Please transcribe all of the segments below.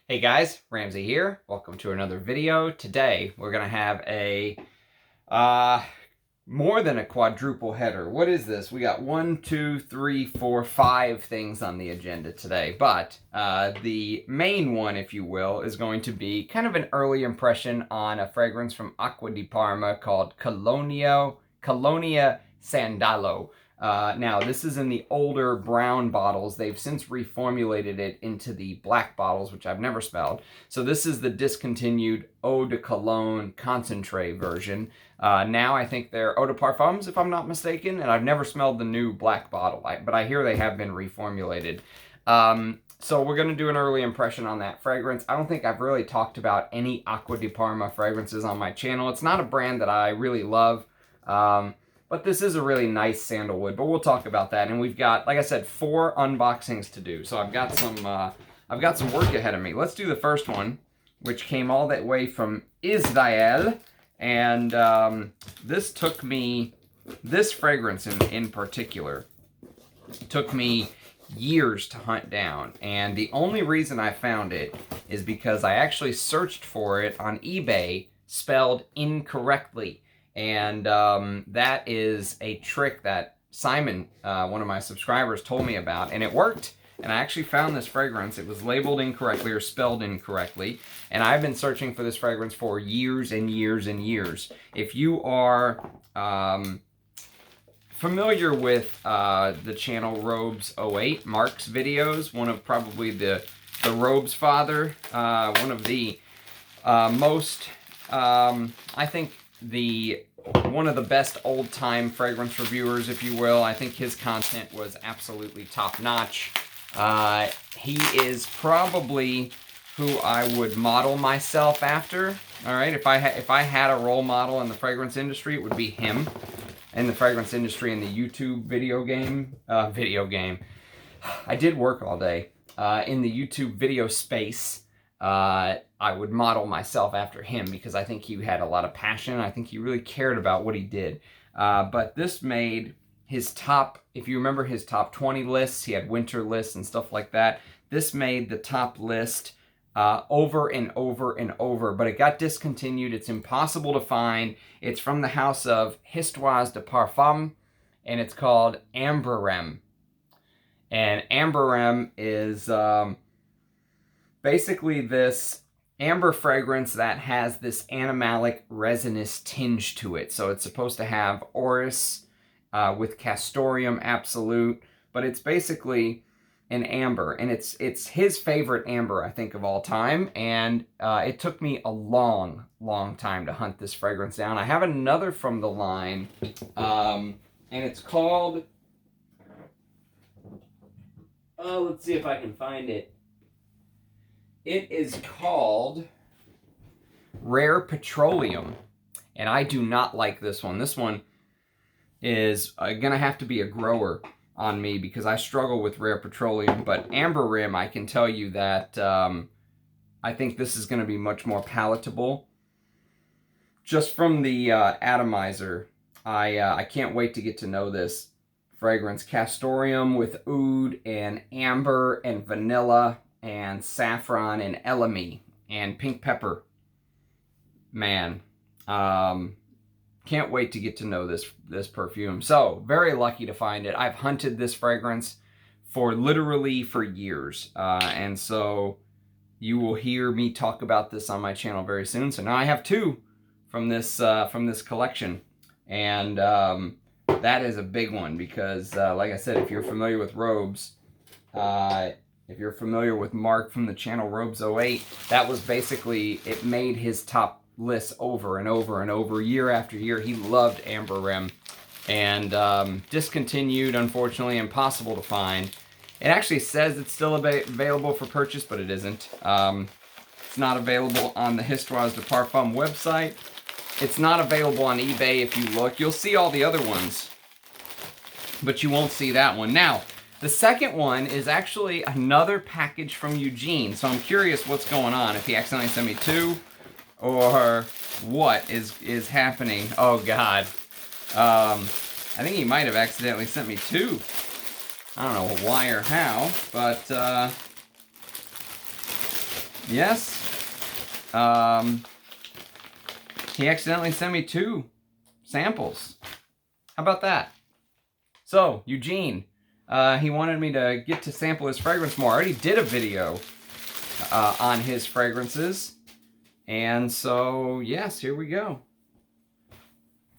Hey guys, Ramsey here. Welcome to another video. Today we're gonna have a more than a quadruple header. What is this? We got 1, 2, 3, 4, 5 things on the agenda today. But the main one, if you will, is going to be kind of an early impression on a fragrance from Aqua di Parma called Colonia Sandalo. Now, this is in the older brown bottles. They've since reformulated it into the black bottles, which I've never smelled. So this is the discontinued Eau de Cologne concentrate version. Now I think they're Eau de Parfums, if I'm not mistaken, and I've never smelled the new black bottle, but I hear they have been reformulated. So we're going to do an early impression on that fragrance. I don't think I've really talked about any Aqua di Parma fragrances on my channel. It's not a brand that I really love. But this is a really nice sandalwood, but we'll talk about that. And we've got, like I said, 4 unboxings to do. So I've got some work ahead of me. Let's do the first one, which came all that way from Israel. And this fragrance in particular, took me years to hunt down. And the only reason I found it is because I actually searched for it on eBay, spelled incorrectly. And that is a trick that Simon, one of my subscribers, told me about, and it worked. And I actually found this fragrance. It was labeled incorrectly or spelled incorrectly, and I've been searching for this fragrance for years and years and years. If you are familiar with the channel Robes08, Mark's videos, one of probably the Robes father, one of the most, I think, one of the best old-time fragrance reviewers, if you will. I think his content was absolutely top-notch. He is probably who I would model myself after. All right, if I had a role model in the fragrance industry, it would be him. In the fragrance industry, in the YouTube video game. I did work all day. In the YouTube video space, I would model myself after him because I think he had a lot of passion. I think he really cared about what he did. But this made his top, if you remember his top 20 lists, he had winter lists and stuff like that. This made the top list over and over and over, but it got discontinued. It's impossible to find. It's from the house of Histoire de Parfum, and it's called Amberem. And Amberem is basically this amber fragrance that has this animalic resinous tinge to it. So it's supposed to have orris with castoreum absolute, but it's basically an amber, and it's his favorite amber, I think, of all time. And it took me a long time to hunt this fragrance down. I have another from the line, and it's called, let's see if I can find it. It is called Rare Petroleum, and I do not like this one. This one is going to have to be a grower on me because I struggle with Rare Petroleum, but Amberem, I can tell you that I think this is going to be much more palatable. Just from the atomizer, I can't wait to get to know this fragrance. Castoreum with oud and amber and vanilla and saffron and elemi and pink pepper. Man, can't wait to get to know this perfume. So, very lucky to find it. I've hunted this fragrance for years. And so you will hear me talk about this on my channel very soon. So now I have 2 from this collection. And that is a big one because, like I said, if you're familiar with Robes, if you're familiar with Mark from the channel Robes08, that was basically, it made his top lists over and over and over, year after year. He loved Amberem, and discontinued, unfortunately, impossible to find. It actually says it's still available for purchase, but it isn't. It's not available on the Histoire de Parfum website. It's not available on eBay. If you look, you'll see all the other ones, but you won't see that one. Now, the second one is actually another package from Eugene, so I'm curious what's going on, if he accidentally sent me 2, or what is happening. Oh, God. I think he might have accidentally sent me 2. I don't know why or how, but Yes. He accidentally sent me 2 samples. How about that? So, Eugene, he wanted me to get to sample his fragrance more. I already did a video on his fragrances. And so, yes, here we go.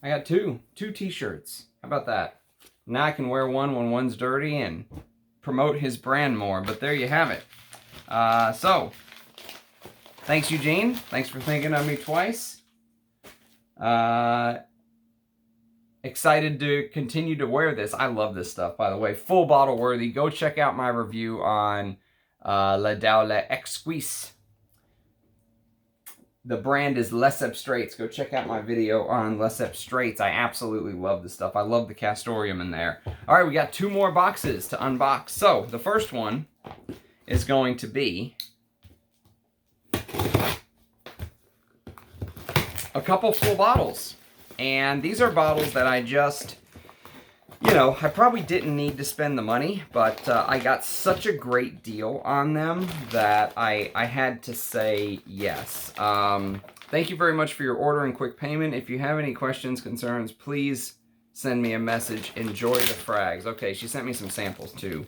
I got 2 t-shirts. How about that? Now I can wear one when one's dirty and promote his brand more. But there you have it. So, thanks, Eugene. Thanks for thinking of me twice. Excited to continue to wear this. I love this stuff, by the way. Full bottle worthy. Go check out my review on La Daule Exquise. The brand is Les Abstraits. Go check out my video on Les Abstraits. I absolutely love this stuff. I love the Castoreum in there. All right, we got 2 more boxes to unbox. So, the first one is going to be a couple full bottles. And these are bottles that I just, you know, I probably didn't need to spend the money, but I got such a great deal on them that I had to say yes. Thank you very much for your order and quick payment. If you have any questions, concerns, please send me a message. Enjoy the frags. Okay, she sent me some samples too.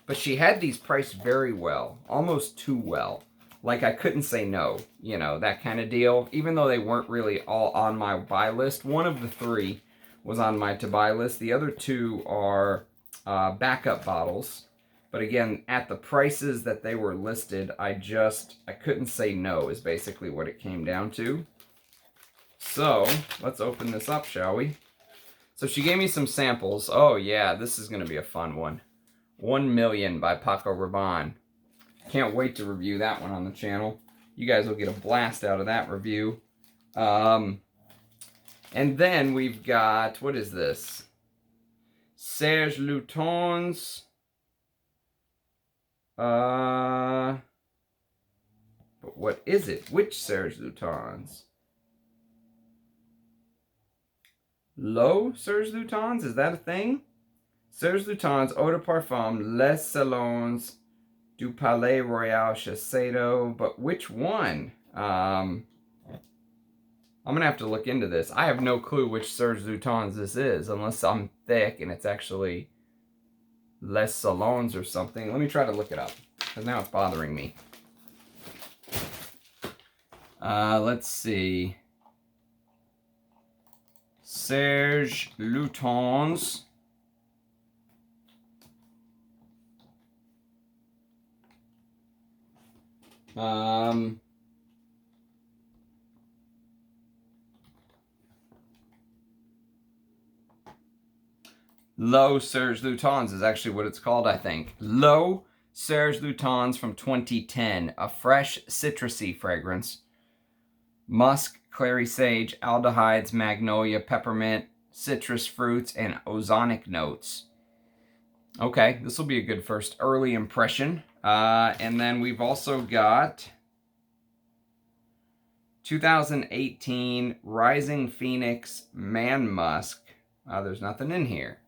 But she had these priced very well, almost too well. Like I couldn't say no, you know, that kind of deal. Even though they weren't really all on my buy list. One of the 3 was on my to buy list. The other 2 are backup bottles. But again, at the prices that they were listed, I couldn't say no is basically what it came down to. So, let's open this up, shall we? So she gave me some samples. Oh yeah, this is going to be a fun one. 1 Million by Paco Rabanne. Can't wait to review that one on the channel. You guys will get a blast out of that review. And then we've got, what is this? Serge Lutens. But what is it? Which Serge Lutens? Low Serge Lutens? Is that a thing? Serge Lutens, Eau de Parfum, Les Salons du Palais Royal Shiseido, but which one? I'm going to have to look into this. I have no clue which Serge Lutens this is, unless I'm thick and it's actually Les Salons or something. Let me try to look it up, because now it's bothering me. Let's see. Serge Lutens. Low Serge Lutens is actually what it's called, I think. Low Serge Lutens from 2010. A fresh citrusy fragrance. Musk, clary sage, aldehydes, magnolia, peppermint, citrus fruits, and ozonic notes. Okay, this will be a good first early impression. And then we've also got 2018 Rising Phoenix Man Musk. There's nothing in here.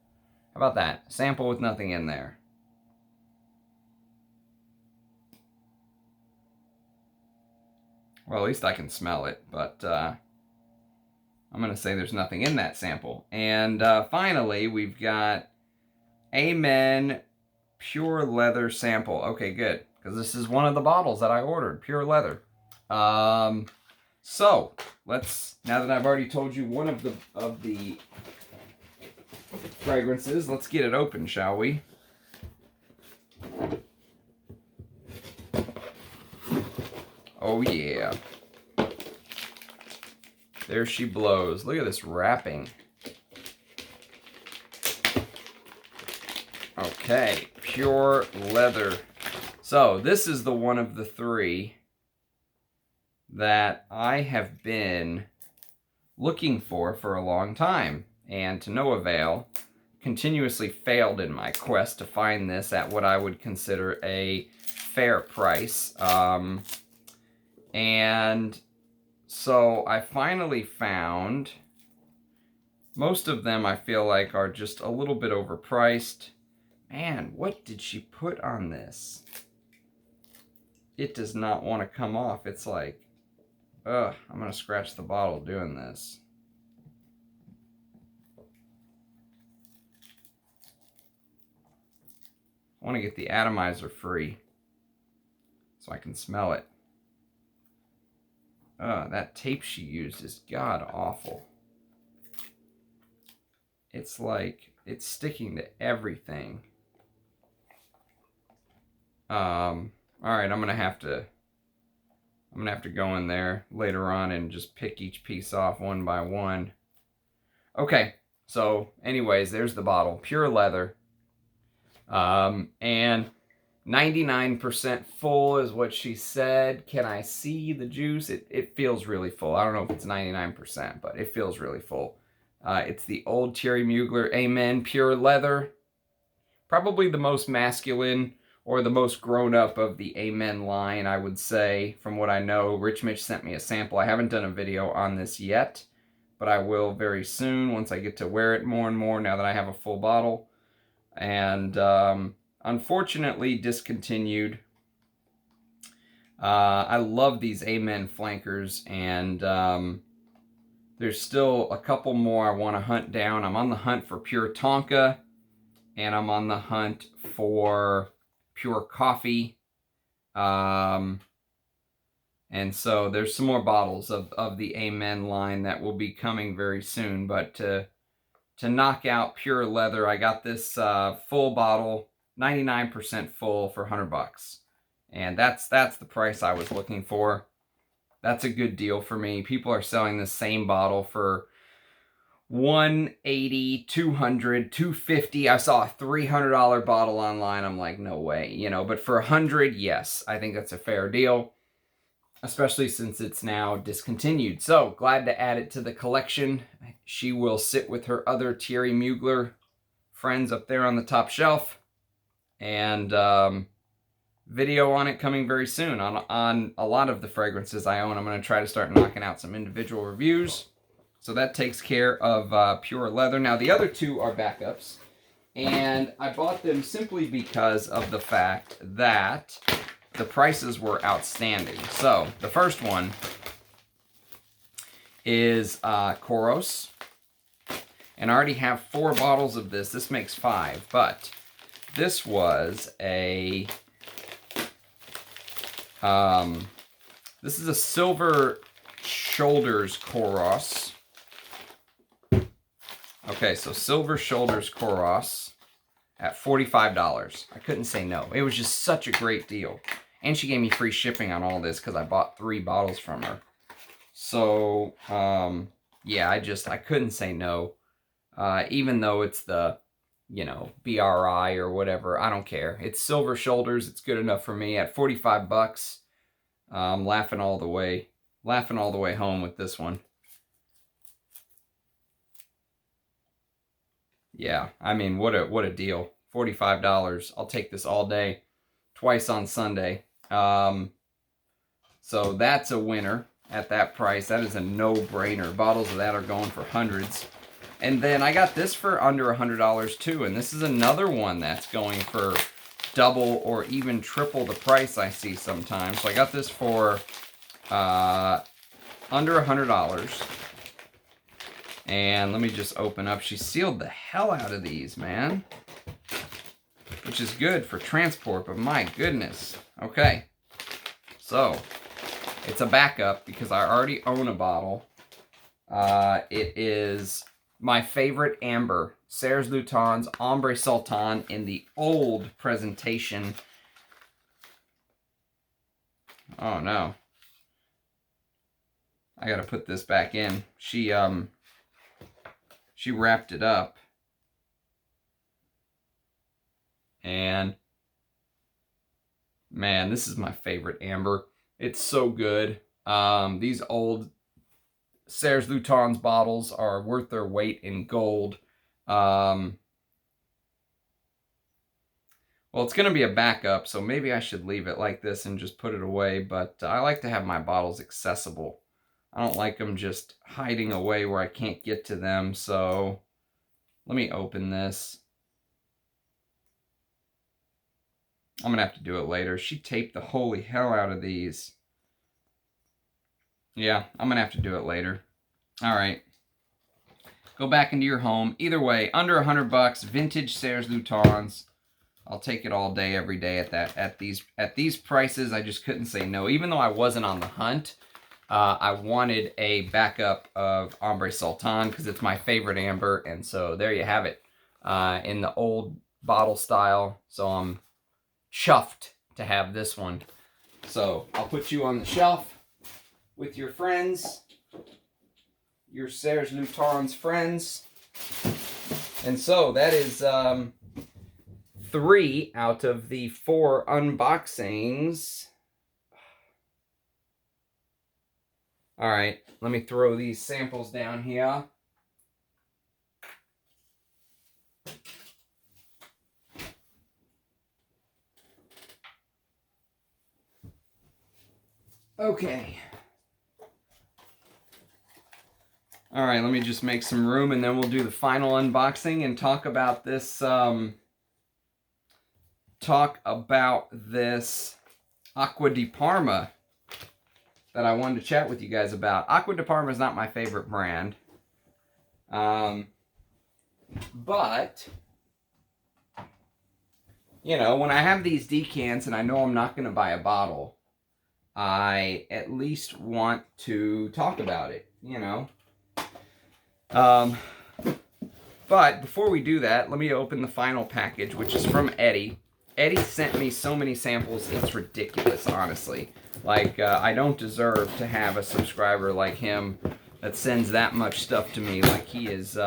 How about that? Sample with nothing in there. Well, at least I can smell it, but I'm going to say there's nothing in that sample. And finally, we've got Amen Pure Leather Sample. Okay, good, because this is one of the bottles that I ordered, Pure Leather. So, let's, now that I've already told you one of the fragrances, let's get it open, shall we? Oh yeah. There she blows. Look at this wrapping. Okay, Pure Leather. So, this is the one of the 3 that I have been looking for a long time, and to no avail. Continuously failed in my quest to find this at what I would consider a fair price. And so I finally found, most of them I feel like are just a little bit overpriced. Man, what did she put on this? it does not want to come off. It's like, ugh, I'm going to scratch the bottle doing this. I want to get the atomizer free so I can smell it. That tape she used is god awful. It's like, it's sticking to everything. All right, I'm gonna have to go in there later on and just pick each piece off one by one. Okay, so anyways, there's the bottle, pure leather. And 99% full is what she said. Can I see the juice? It feels really full. I don't know if it's 99%, but it feels really full. It's the old Thierry Mugler Amen Pure Leather. Probably the most masculine or the most grown up of the Amen line, I would say, from what I know. Rich Mitch sent me a sample. I haven't done a video on this yet, but I will very soon once I get to wear it more and more now that I have a full bottle. And unfortunately discontinued. I love these Amen flankers, and there's still a couple more I want to hunt down. I'm on the hunt for pure Tonka, and I'm on the hunt for pure coffee. And so there's some more bottles of the Amen line that will be coming very soon. But to knock out pure leather, I got this full bottle, 99% full, for $100. And that's the price I was looking for. That's a good deal for me. People are selling the same bottle for $180, $200, $250. I saw a $300 bottle online. I'm like, no way, you know. But for $100, yes, I think that's a fair deal, especially since it's now discontinued. So glad to add it to the collection. She will sit with her other Thierry Mugler friends up there on the top shelf, and video on it coming very soon on a lot of the fragrances I own. I'm going to try to start knocking out some individual reviews. So that takes care of pure leather. Now the other two are backups, and I bought them simply because of the fact that the prices were outstanding. So the first one is Koros, and I already have 4 bottles of this. This makes 5, but this was a this is a silver shoulders Koros. Okay, so silver shoulders Koros at $45. I couldn't say no. It was just such a great deal. And she gave me free shipping on all this because I bought 3 bottles from her. So, yeah, I couldn't say no. Even though it's the, you know, BRI or whatever, I don't care. It's silver shoulders. It's good enough for me at $45. I'm laughing all the way home with this one. Yeah, I mean, what a deal. $45. I'll take this all day, twice on Sunday. So that's a winner at that price. That is a no-brainer. Bottles of that are going for hundreds. And then I got this for under $100 too, and this is another one that's going for double or even triple the price I see sometimes. So I got this for under $100. And let me just open up. She sealed the hell out of these, man. Which is good for transport, but my goodness. Okay. So, it's a backup because I already own a bottle. It is my favorite amber. Serres Luton's Ombre Sultan in the old presentation. Oh, no. I gotta put this back in. She wrapped it up, and man, this is my favorite amber. It's so good. These old Serres Luton's bottles are worth their weight in gold. Well, it's going to be a backup, so maybe I should leave it like this and just put it away, but I like to have my bottles accessible. I don't like them just hiding away where I can't get to them, so let me open this. I'm going to have to do it later. She taped the holy hell out of these. Yeah, I'm going to have to do it later. All right. Go back into your home. Either way, under $100, vintage Serres Lutens. I'll take it all day, every day at these prices. I just couldn't say no. Even though I wasn't on the hunt, I wanted a backup of Ambre Sultan because it's my favorite amber. And so there you have it in the old bottle style. So I'm chuffed to have this one. So I'll put you on the shelf with your friends, your Serres Lutens friends. And so that is 3 out of the 4 unboxings. All right, let me throw these samples down here. Okay. All right, let me just make some room and then we'll do the final unboxing and talk about this Aqua di Parma that I wanted to chat with you guys about. Aqua di Parma is not my favorite brand. But you know, when I have these decants and I know I'm not going to buy a bottle, I at least want to talk about it, you know. But before we do that, let me open the final package, which is from Eddie. Eddie sent me so many samples, it's ridiculous, honestly. Like, I don't deserve to have a subscriber like him that sends that much stuff to me. Like, he is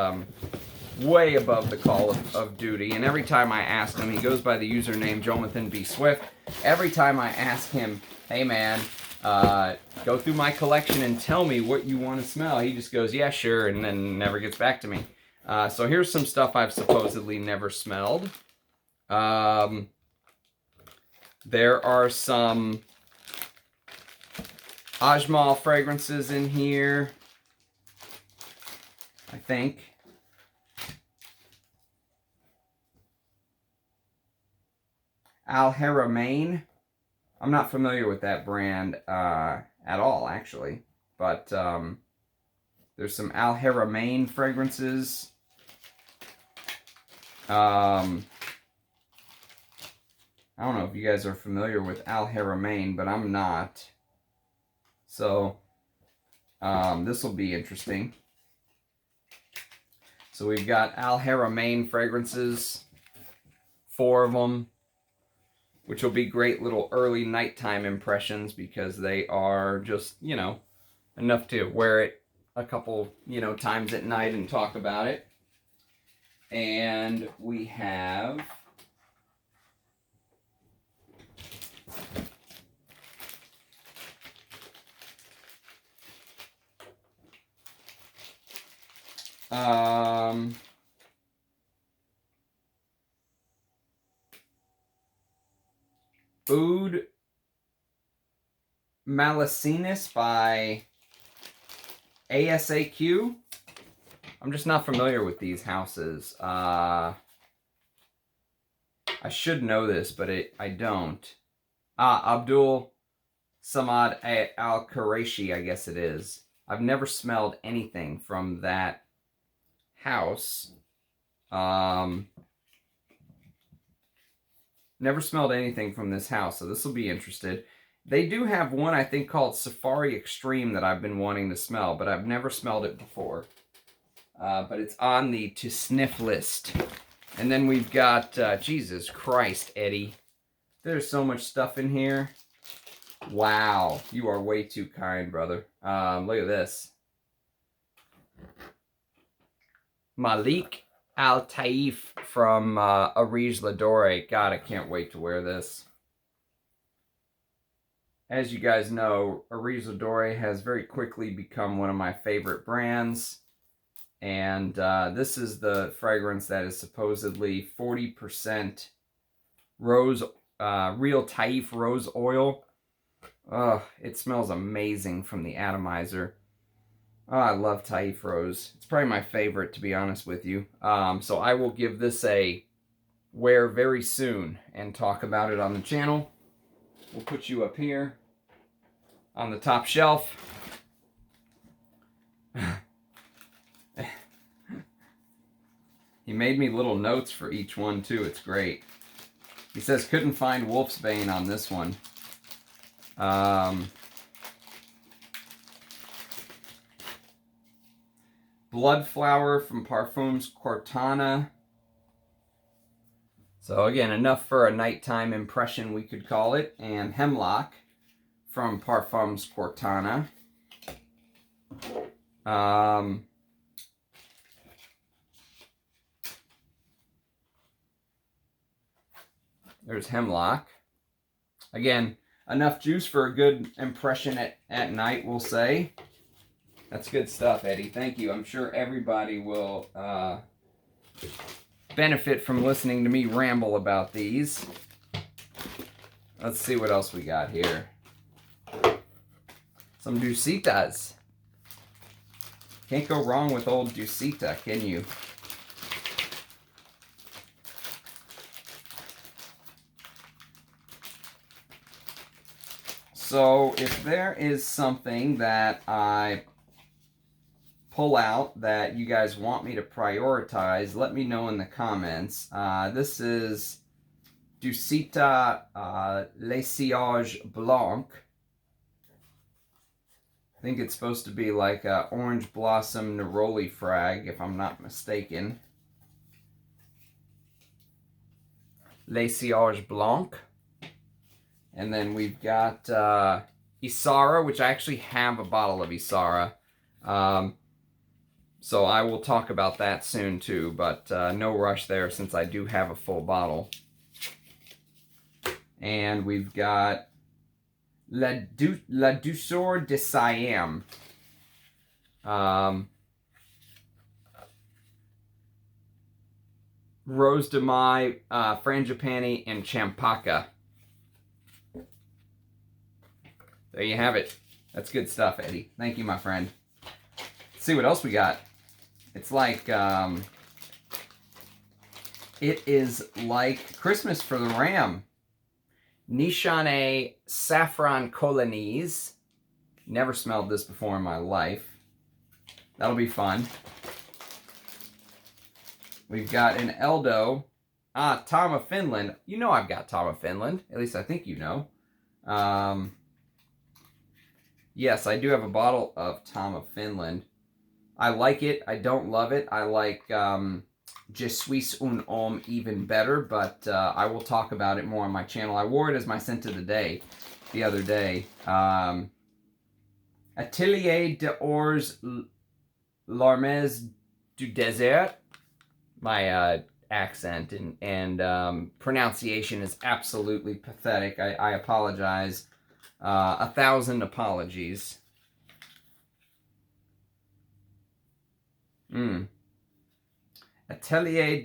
way above the call of duty. And every time I ask him, he goes by the username Jonathan B. Swift. Every time I ask him, hey man, go through my collection and tell me what you want to smell, he just goes, yeah, sure, and then never gets back to me. So here's some stuff I've supposedly never smelled. There are some Ajmal fragrances in here, I think. Al Haramain. I'm not familiar with that brand at all, actually. But there's some Al Haramain fragrances. I don't know if you guys are familiar with Al Haramain, but I'm not. So this will be interesting. So we've got Al Haramain fragrances, 4 of them, which will be great little early nighttime impressions because they are just, you know, enough to wear it a couple, you know, times at night and talk about it. And we have Oud Malicinus by ASAQ. I'm just not familiar with these houses. I should know this, but I don't. Abdul Samad Al-Quraishi, I guess it is. I've never smelled anything from that house. Never smelled anything from this house, so this will be interesting. They do have one, I think, called Safari Extreme that I've been wanting to smell, but I've never smelled it before. But it's on the to sniff list. And then we've got, Jesus Christ, Eddie. There's so much stuff in here. Wow, you are way too kind, brother. Look at this. Malik Al-Taif from Arige Ladore. God, I can't wait to wear this. As you guys know, Arige Ladore has very quickly become one of my favorite brands. And this is the fragrance that is supposedly 40% rose, real Taif rose oil. It smells amazing from the atomizer. Oh, I love Taif Rose. It's probably my favorite, to be honest with you. So I will give this a wear very soon and talk about it on the channel. We'll put you up here on the top shelf. He made me little notes for each one too. It's great. He says couldn't find Wolfsbane on this one. Bloodflower from Parfums Cortana. So again, enough for a nighttime impression, we could call it. And Hemlock from Parfums Cortana. There's Hemlock. Again, enough juice for a good impression at night, we'll say. That's good stuff, Eddie. Thank you. I'm sure everybody will benefit from listening to me ramble about these. Let's see what else we got here. Some Ducitas. Can't go wrong with old Ducita, can you? So if there is something that I pull out that you guys want me to prioritize, let me know in the comments. This is Ducita Les Sillage Blanc. I think it's supposed to be like a Orange Blossom Neroli Frag, if I'm not mistaken. Les Sillage Blanc. And then we've got Isara, which I actually have a bottle of Isara. So I will talk about that soon too, but no rush there since I do have a full bottle. And we've got La Douceur de Siam. Rose de Mai, Frangipani, and Champaka. There you have it. That's good stuff, Eddie. Thank you, my friend. Let's see what else we got. It's like, it is like Christmas for the Ram. Nishane Saffron Colonies. Never smelled this before in my life. That'll be fun. We've got an Eldo. Tom of Finland. You know I've got Tom of Finland. At least I think you know. Yes, I do have a bottle of Tom of Finland. I like it. I don't love it. I like Je suis un homme even better, but I will talk about it more on my channel. I wore it as my scent of the day the other day. Atelier d'Ors L'Armez du Désert. My accent and pronunciation is absolutely pathetic. I apologize. 1,000 apologies. Atelier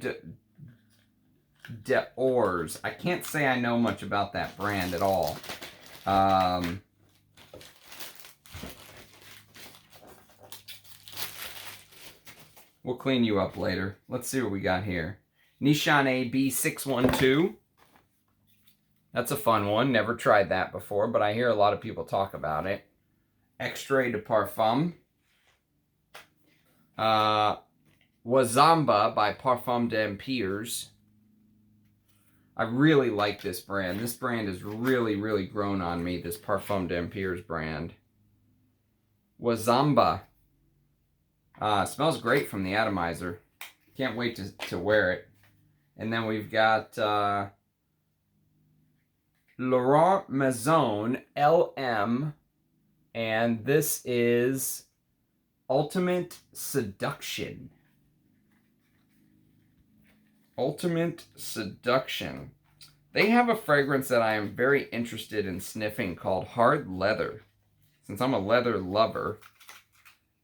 d'Ors. I can't say I know much about that brand at all. We'll clean you up later. Let's see what we got here. Nishane B612. That's a fun one. Never tried that before, but I hear a lot of people talk about it. Extrait de Parfum. Wazamba by Parfum d'Empires. I really like this brand. This brand has really, really grown on me, this Parfum d'Empires brand. Wazamba. Smells great from the atomizer. Can't wait to wear it. And then we've got Laurent Maison LM. And this is Ultimate Seduction. Ultimate Seduction. They have a fragrance that I am very interested in sniffing called Hard Leather. Since I'm a leather lover,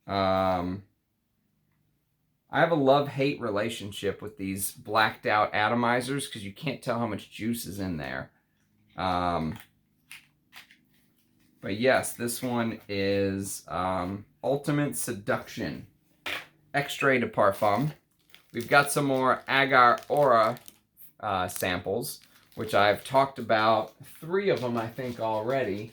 I have a love-hate relationship with these blacked out atomizers because you can't tell how much juice is in there. But yes, this one is Ultimate Seduction. Extrait de Parfum. We've got some more Agar Aura samples, which I've talked about 3 of them, I think, already.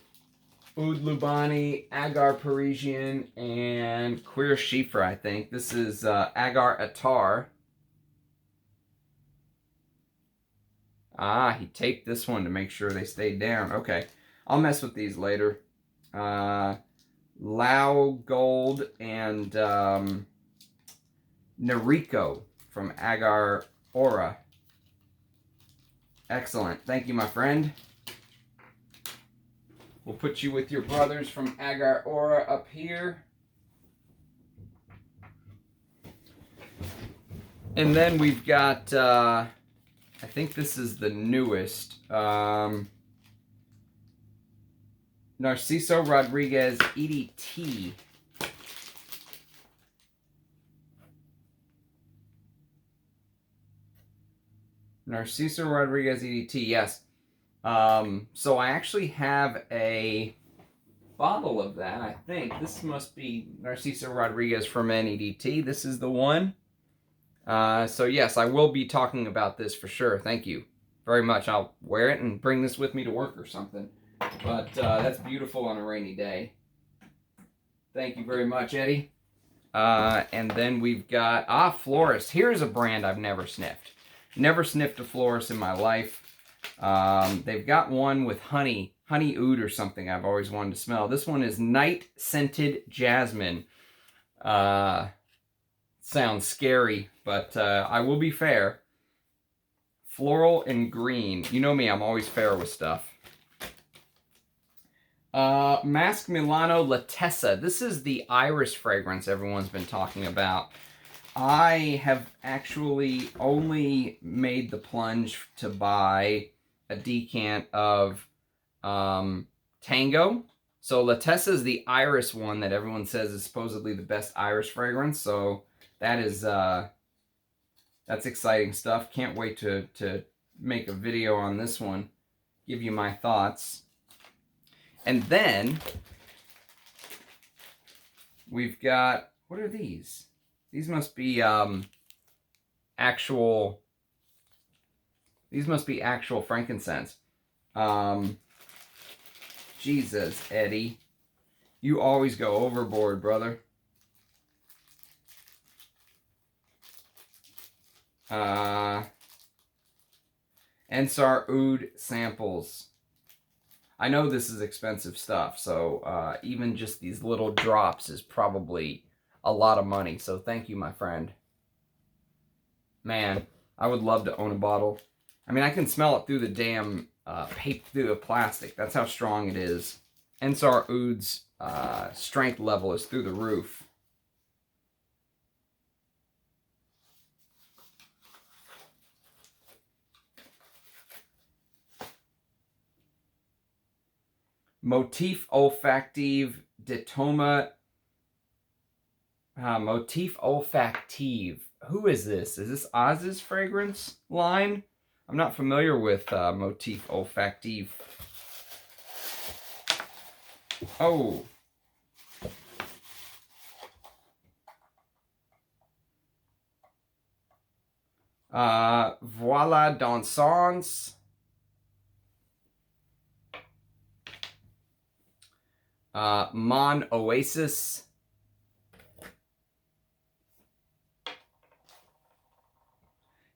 Oud Lubani, Agar Parisian, and Queer Shifra, I think. This is Agar Attar. Ah, he taped this one to make sure they stayed down. Okay, I'll mess with these later. Lao Gold and Nariko from Agar Aura. Excellent. Thank you, my friend. We'll put you with your brothers from Agar Aura up here. And then we've got, I think this is the newest, Narciso Rodriguez EDT. Narciso Rodriguez EDT, yes. So I actually have a bottle of that, I think. This must be Narciso Rodriguez from EDT. This is the one. So yes, I will be talking about this for sure. Thank you very much. I'll wear it and bring this with me to work or something. But that's beautiful on a rainy day. Thank you very much, Eddie. And then we've got, Florist. Here's a brand I've never sniffed. Never sniffed a Florist in my life. They've got one with honey oud or something I've always wanted to smell. This one is Night Scented Jasmine. Sounds scary, but I will be fair. Floral and green. You know me, I'm always fair with stuff. Mask Milano Latessa. This is the iris fragrance everyone's been talking about. I have actually only made the plunge to buy a decant of Tango. So Latessa is the iris one that everyone says is supposedly the best iris fragrance. So that is that's exciting stuff. Can't wait to make a video on this one. Give you my thoughts. And then we've got, what are these? These must be actual frankincense. Jesus, Eddie. You always go overboard, brother. Ensar Oud samples. I know this is expensive stuff, so even just these little drops is probably a lot of money. So thank you, my friend. Man, I would love to own a bottle. I mean, I can smell it through the damn paper, through the plastic. That's how strong it is. Ensar Oud's strength level is through the roof. Motif Olfactive Detoma. Motif Olfactive. Who is this? Is this Oz's fragrance line? I'm not familiar with Motif Olfactive. Oh. Voila Dansance. Mon Oasis.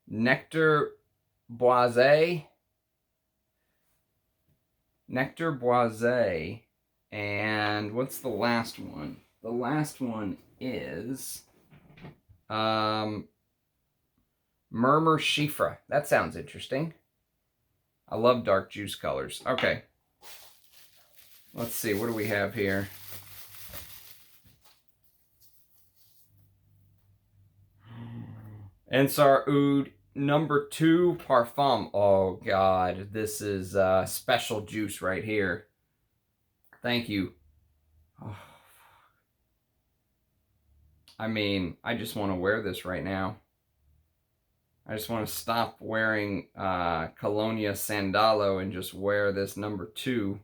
Nectar Boisé. Nectar Boisé. And what's the last one? The last one is Murmur Shifra. That sounds interesting. I love dark juice colors. Okay. Let's see, what do we have here? Ensar Oud number 2 Parfum. Oh God, this is special juice right here. Thank you. Oh. I mean, I just want to wear this right now. I just want to stop wearing Colonia Sandalo and just wear this number 2.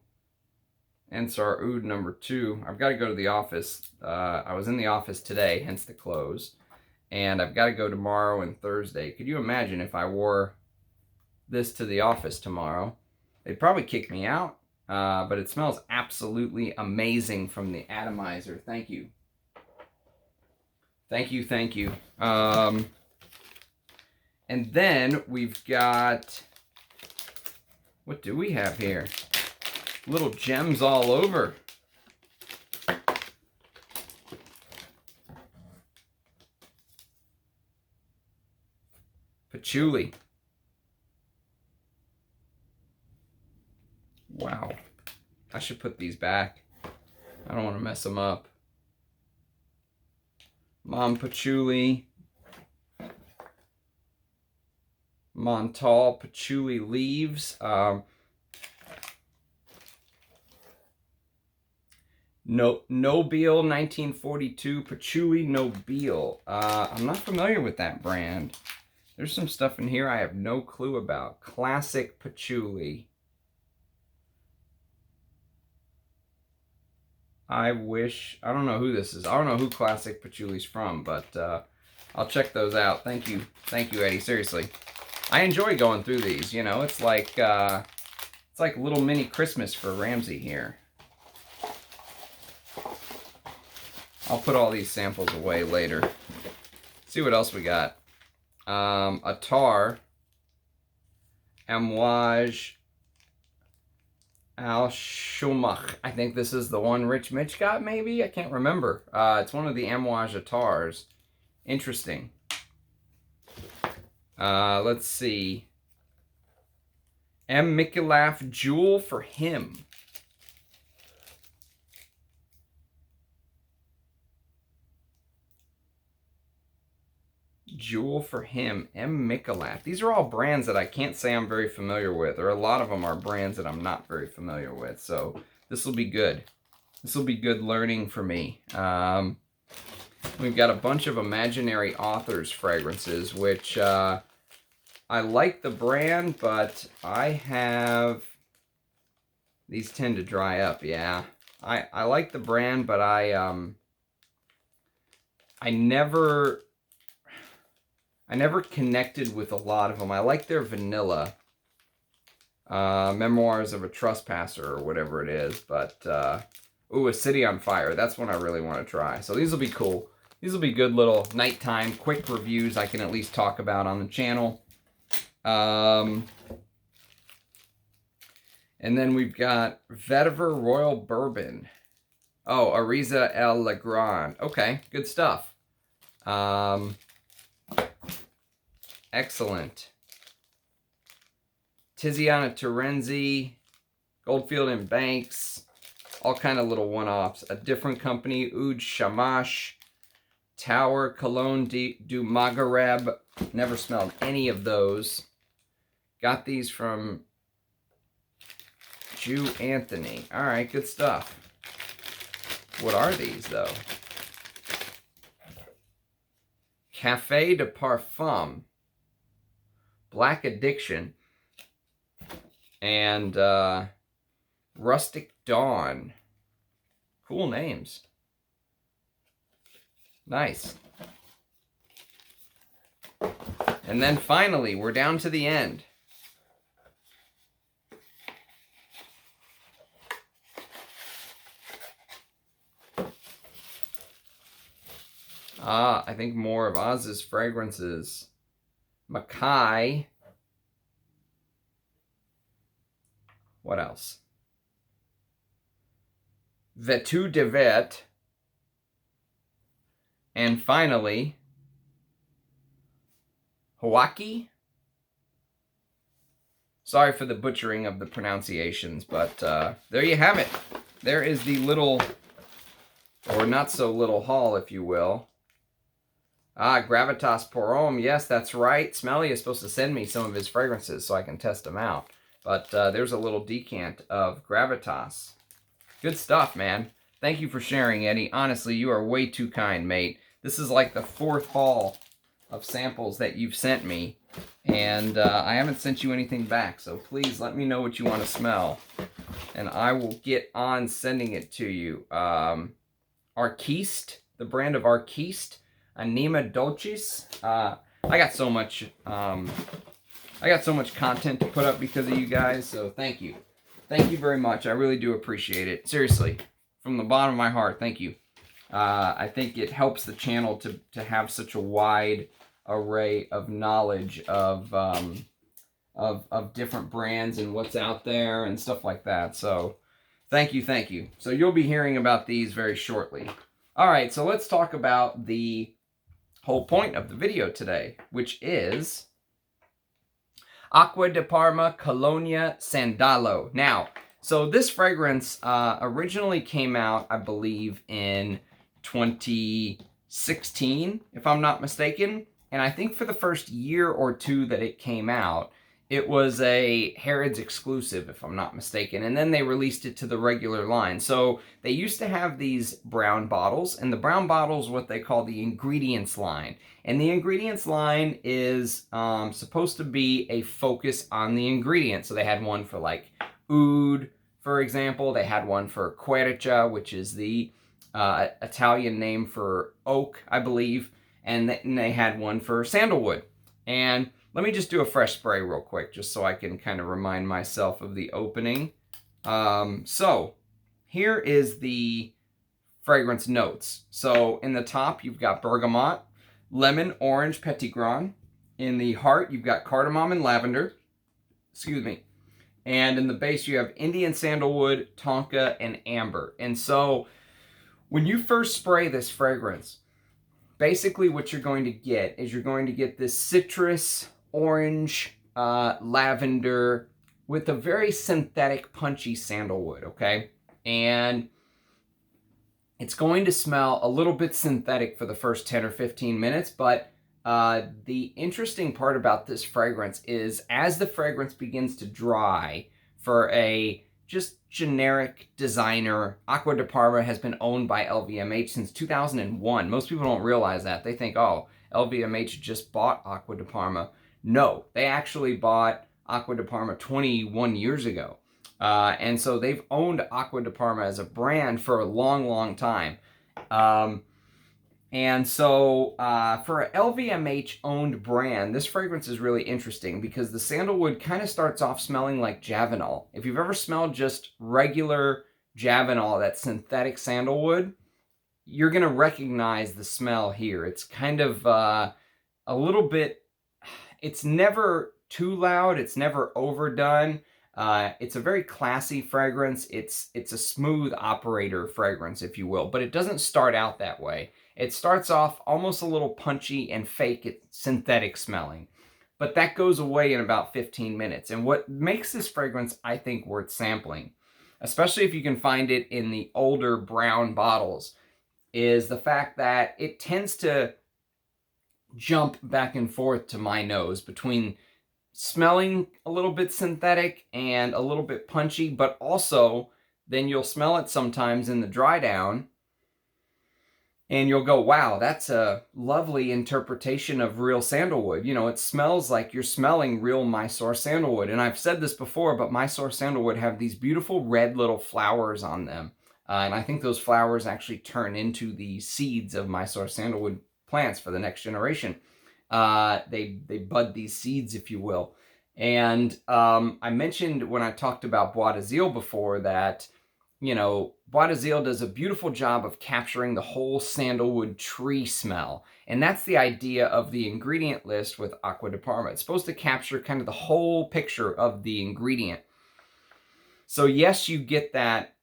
Ensar Oud number 2. I've got to go to the office. I was in the office today, hence the close. And I've got to go tomorrow and Thursday. Could you imagine if I wore this to the office tomorrow. They'd probably kick me out, but it smells absolutely amazing from the atomizer. Thank you. Thank you, thank you. And then we've got, what do we have here? Little gems all over. Patchouli. Wow. I should put these back. I don't want to mess them up. Mom patchouli. Montal patchouli leaves. Nobile 1942 patchouli Nobile. I'm not familiar with that brand. There's some stuff in here I have no clue about. Classic patchouli. I don't know who this is. I don't know who Classic Patchouli's from, but I'll check those out. Thank you, Eddie. Seriously, I enjoy going through these. You know, it's like a little mini Christmas for Ramsey here. I'll put all these samples away later. See what else we got. A tar. Amouage Al Shumach. I think this is the one Rich Mitch got, maybe? I can't remember. It's one of the Amouage Atars. Interesting. Let's see. M. Mikulaf Jewel for him. Jewel for him. M. Mikulaf. These are all brands that I can't say I'm very familiar with, or a lot of them are brands that I'm not very familiar with. So this will be good. This will be good learning for me. We've got a bunch of Imaginary Authors fragrances, which I like the brand, but I have... These tend to dry up, yeah. I like the brand, but I never connected with a lot of them. I like their vanilla. Memoirs of a Trespasser or whatever it is. But, ooh, A City on Fire. That's one I really want to try. So these will be cool. These will be good little nighttime, quick reviews I can at least talk about on the channel. And then we've got Vetiver Royal Bourbon. Oh, Ariza El Legrand. Okay, good stuff. Excellent. Tiziana Terenzi, Goldfield and Banks, all kind of little one-offs. A Different Company, Oud Shamash, Tower, Cologne du Maghreb. Never smelled any of those. Got these from Jew Anthony. All right, good stuff. What are these, though? Café de Parfum, Black Addiction, and Rustic Dawn. Cool names. Nice. And then finally, we're down to the end. I think more of Oz's fragrances. Mackay. What else? Vetu de Vet. And finally, Hawaki. Sorry for the butchering of the pronunciations, but there you have it. There is the little, or not so little haul, if you will. Gravitas Pour Homme. Yes, that's right. Smelly is supposed to send me some of his fragrances so I can test them out. But there's a little decant of Gravitas. Good stuff, man. Thank you for sharing, Eddie. Honestly, you are way too kind, mate. This is like the 4th haul of samples that you've sent me. And I haven't sent you anything back. So please let me know what you want to smell. And I will get on sending it to you. Arquiste, the brand of Arquiste. Anima Dulcis. I got so much I got so much content to put up because of you guys, so thank you. Thank you very much. I really do appreciate it. Seriously, from the bottom of my heart, thank you. I think it helps the channel to have such a wide array of knowledge of different brands and what's out there and stuff like that. So thank you, thank you. So you'll be hearing about these very shortly. All right, so let's talk about the whole point of the video today, which is Acqua di Parma, Colonia, Sandalo. Now, so this fragrance originally came out, I believe, in 2016, if I'm not mistaken. And I think for the first year or two that it came out, it was a Harrods exclusive, if I'm not mistaken. And then they released it to the regular line. So they used to have these brown bottles, and the brown bottles, what they call the ingredients line. And the ingredients line is supposed to be a focus on the ingredients. So they had one for like oud, for example. They had one for quercia, which is the Italian name for oak, I believe. And they had one for sandalwood. And let me just do a fresh spray real quick, just so I can kind of remind myself of the opening. So here is the fragrance notes. So in the top, you've got bergamot, lemon, orange, petitgrain. In the heart, you've got cardamom and lavender. Excuse me. And in the base, you have Indian sandalwood, tonka, and amber. And so when you first spray this fragrance, basically what you're going to get is you're going to get this citrus, orange, lavender with a very synthetic, punchy sandalwood, okay? And it's going to smell a little bit synthetic for the first 10 or 15 minutes, but the interesting part about this fragrance is as the fragrance begins to dry for a just generic designer, Aqua di Parma has been owned by LVMH since 2001. Most people don't realize that. They think, oh, LVMH just bought Aqua di Parma. No, they actually bought Aqua di Parma 21 years ago. And so they've owned Aqua di Parma as a brand for a long, long time. And so for an LVMH-owned brand, this fragrance is really interesting because the sandalwood kind of starts off smelling like Javanol. If you've ever smelled just regular Javanol, that synthetic sandalwood, you're going to recognize the smell here. It's kind of a little bit, it's never too loud, it's never overdone. It's a very classy fragrance. It's a smooth operator fragrance, if you will, but it doesn't start out that way. It starts off almost a little punchy and fake synthetic smelling, but that goes away in about 15 minutes. And what makes this fragrance, I think, worth sampling, especially if you can find it in the older brown bottles, is the fact that it tends to jump back and forth to my nose between smelling a little bit synthetic and a little bit punchy, but also then you'll smell it sometimes in the dry down and you'll go, wow, that's a lovely interpretation of real sandalwood. You know, it smells like you're smelling real Mysore sandalwood. And I've said this before, but Mysore sandalwood have these beautiful red little flowers on them. And I think those flowers actually turn into the seeds of Mysore sandalwood plants for the next generation. They bud these seeds, if you will. And I mentioned when I talked about Bois d'Azil before that, you know, Bois d'Azil does a beautiful job of capturing the whole sandalwood tree smell. And that's the idea of the ingredient list with Acqua di Parma. It's supposed to capture kind of the whole picture of the ingredient. So yes, you get that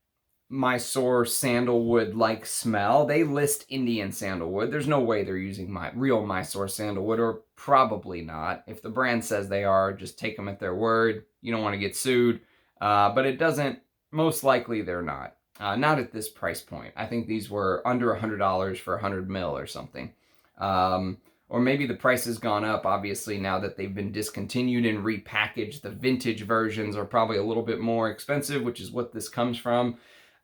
Mysore sandalwood-like smell. They list Indian sandalwood. There's no way they're using real Mysore sandalwood, or probably not. If the brand says they are, just take them at their word. You don't want to get sued. But it doesn't, most likely they're not. Not at this price point. I think these were under $100 for 100 mil or something. Or maybe the price has gone up, obviously, now that they've been discontinued and repackaged. The vintage versions are probably a little bit more expensive, which is what this comes from.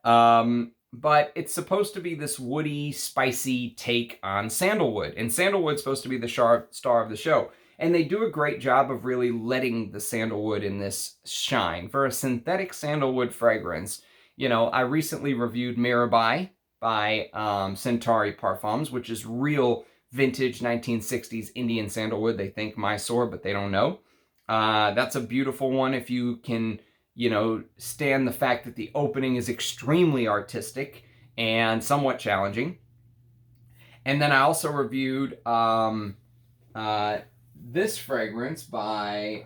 But it's supposed to be this woody, spicy take on sandalwood. And sandalwood's supposed to be the star of the show. And they do a great job of really letting the sandalwood in this shine. For a synthetic sandalwood fragrance, you know, I recently reviewed Mirabai by Centauri Parfums, which is real vintage 1960s Indian sandalwood. They think Mysore, but they don't know. That's a beautiful one if you can, stand the fact that the opening is extremely artistic and somewhat challenging. And then I also reviewed this fragrance by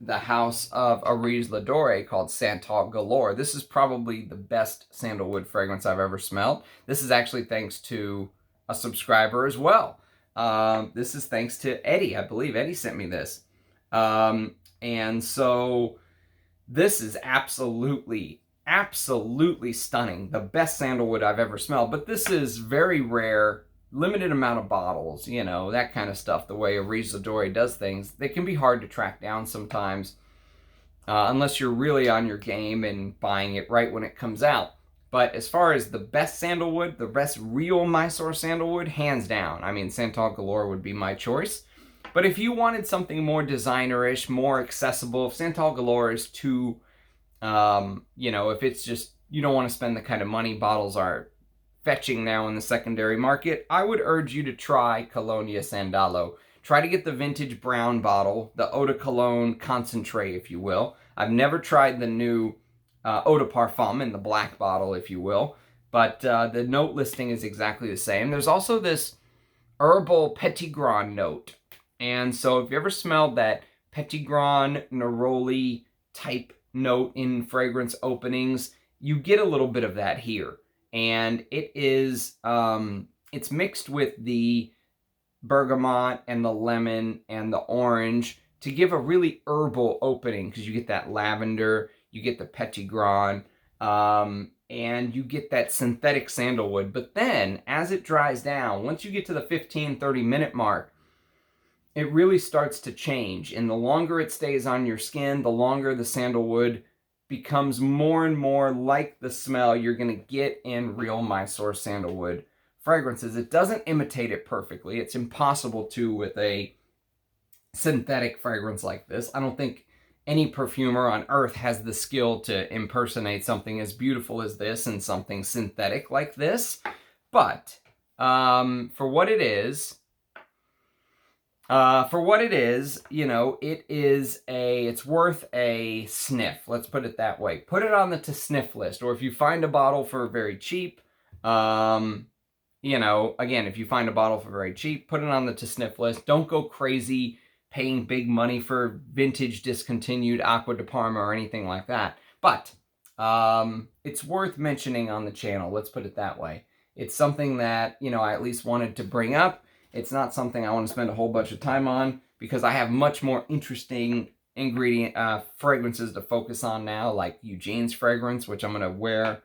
the house of Aries Ladore called Santal Galore. This is probably the best sandalwood fragrance I've ever smelled. This is actually thanks to a subscriber as well. This is thanks to Eddie. I believe Eddie sent me this. And so this is absolutely stunning. The best sandalwood I've ever smelled. But this is very rare, limited amount of bottles, that kind of stuff. The way Aries Ladore does things, they can be hard to track down sometimes, unless you're really on your game and buying it right when it comes out. But as far as the best sandalwood, the best real Mysore sandalwood, hands down. I mean, Santal Galore would be my choice. But if you wanted something more designer-ish, more accessible, if Santal Galore is too, if it's just, you don't want to spend the kind of money bottles are fetching now in the secondary market, I would urge you to try Colonia Sandalo. Try to get the vintage brown bottle, the Eau de Cologne concentrate, if you will. I've never tried the new Eau de Parfum in the black bottle, if you will, but the note listing is exactly the same. There's also this herbal petit grain note. And so if you ever smelled that petit grain, neroli type note in fragrance openings, you get a little bit of that here. And it is, it's mixed with the bergamot and the lemon and the orange to give a really herbal opening, because you get that lavender, you get the petit grain, and you get that synthetic sandalwood. But then, as it dries down, once you get to the 15-30 minute mark, it really starts to change. And the longer it stays on your skin, the longer the sandalwood becomes more and more like the smell you're going to get in real Mysore sandalwood fragrances. It doesn't imitate it perfectly. It's impossible to with a synthetic fragrance like this. I don't think any perfumer on earth has the skill to impersonate something as beautiful as this and something synthetic like this. But for what it is, it's worth a sniff. Let's put it that way. Put it on the to sniff list, or if you find a bottle for very cheap, again, if you find a bottle for very cheap, put it on the to sniff list. Don't go crazy paying big money for vintage discontinued Aqua di Parma or anything like that. But it's worth mentioning on the channel. Let's put it that way. It's something that, I at least wanted to bring up. It's not something I want to spend a whole bunch of time on, because I have much more interesting fragrances to focus on now, like Eugene's fragrance, which I'm going to wear.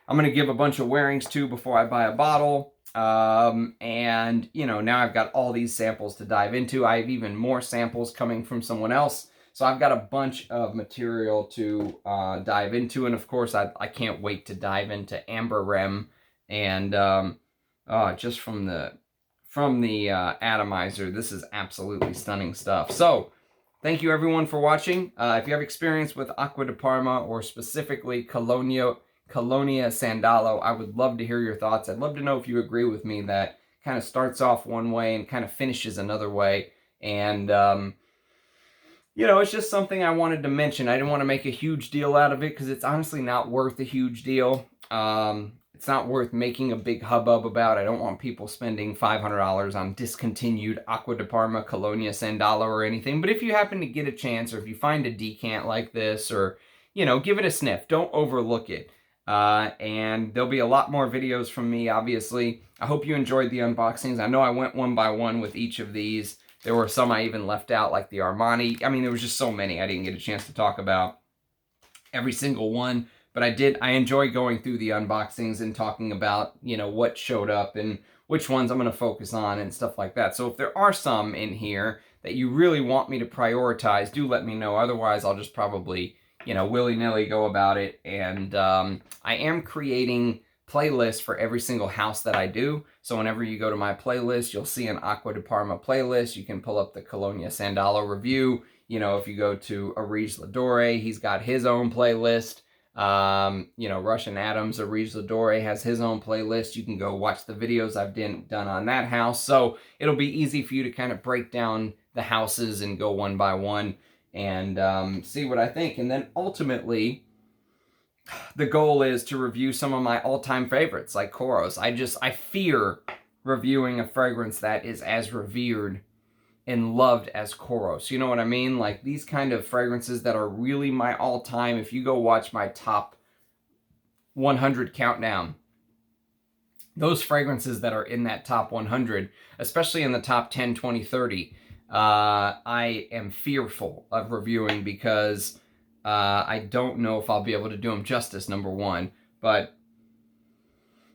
I'm going to give a bunch of wearings to before I buy a bottle. And, now I've got all these samples to dive into. I have even more samples coming from someone else. So I've got a bunch of material to dive into. And of course, I can't wait to dive into Amber Rem. And just from the atomizer, this is absolutely stunning stuff. So thank you everyone for watching. If you have experience with Acqua di Parma, or specifically Colonia Sandalo, I would love to hear your thoughts. I'd love to know if you agree with me that kind of starts off one way and kind of finishes another way. And it's just something I wanted to mention. I didn't want to make a huge deal out of it, because it's honestly not worth a huge deal. It's not worth making a big hubbub about. I don't want people spending $500 on discontinued Acqua di Parma, Colonia Sandalo, or anything. But if you happen to get a chance, or if you find a decant like this, or, give it a sniff. Don't overlook it. And there'll be a lot more videos from me, obviously. I hope you enjoyed the unboxings. I know I went one by one with each of these. There were some I even left out, like the Armani. I mean, there was just so many I didn't get a chance to talk about every single one. But I enjoy going through the unboxings and talking about, what showed up and which ones I'm going to focus on and stuff like that. So if there are some in here that you really want me to prioritize, do let me know. Otherwise, I'll just probably, willy-nilly go about it. And I am creating playlists for every single house that I do. So whenever you go to my playlist, you'll see an Acqua di Parma playlist. You can pull up the Colonia Sandalo review. If you go to Aries Ladore, he's got his own playlist. You know, Russian Adams or Regis Ladore has his own playlist. You can go watch the videos I've done on that house. So it'll be easy for you to kind of break down the houses and go one by one and see what I think. And then ultimately, the goal is to review some of my all-time favorites, like Koros. I fear reviewing a fragrance that is as revered and loved as Koros. You know what I mean? Like these kind of fragrances that are really my all-time. If you go watch my top 100 countdown, those fragrances that are in that top 100, especially in the top 10, 20, 30, I am fearful of reviewing because I don't know if I'll be able to do them justice, number one. But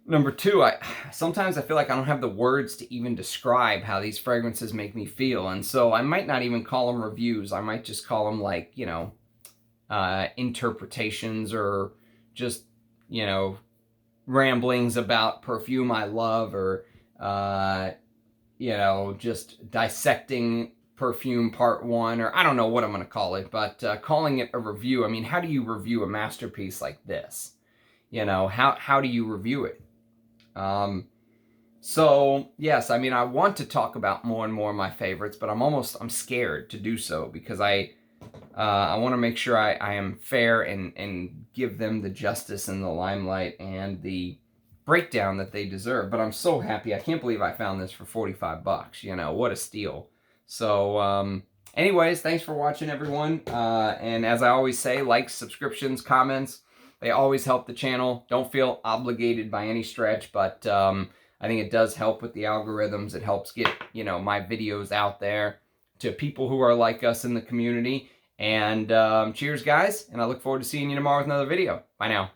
number two, sometimes I feel like I don't have the words to even describe how these fragrances make me feel. And so I might not even call them reviews. I might just call them like, you know, interpretations or just, you know, ramblings about perfume I love or, you know, just dissecting perfume part one, or I don't know what I'm going to call it, but calling it a review. I mean, how do you review a masterpiece like this? You know, how do you review it? So yes, I mean, I want to talk about more and more of my favorites, but I'm scared to do so because I want to make sure I am fair and give them the justice and the limelight and the breakdown that they deserve. But I'm so happy. I can't believe I found this for 45 bucks. You know, what a steal. So, anyways, thanks for watching, everyone. And as I always say, likes, subscriptions, comments, they always help the channel. Don't feel obligated by any stretch, but I think it does help with the algorithms. It helps get, you know, my videos out there to people who are like us in the community. And cheers, guys, and I look forward to seeing you tomorrow with another video. Bye now.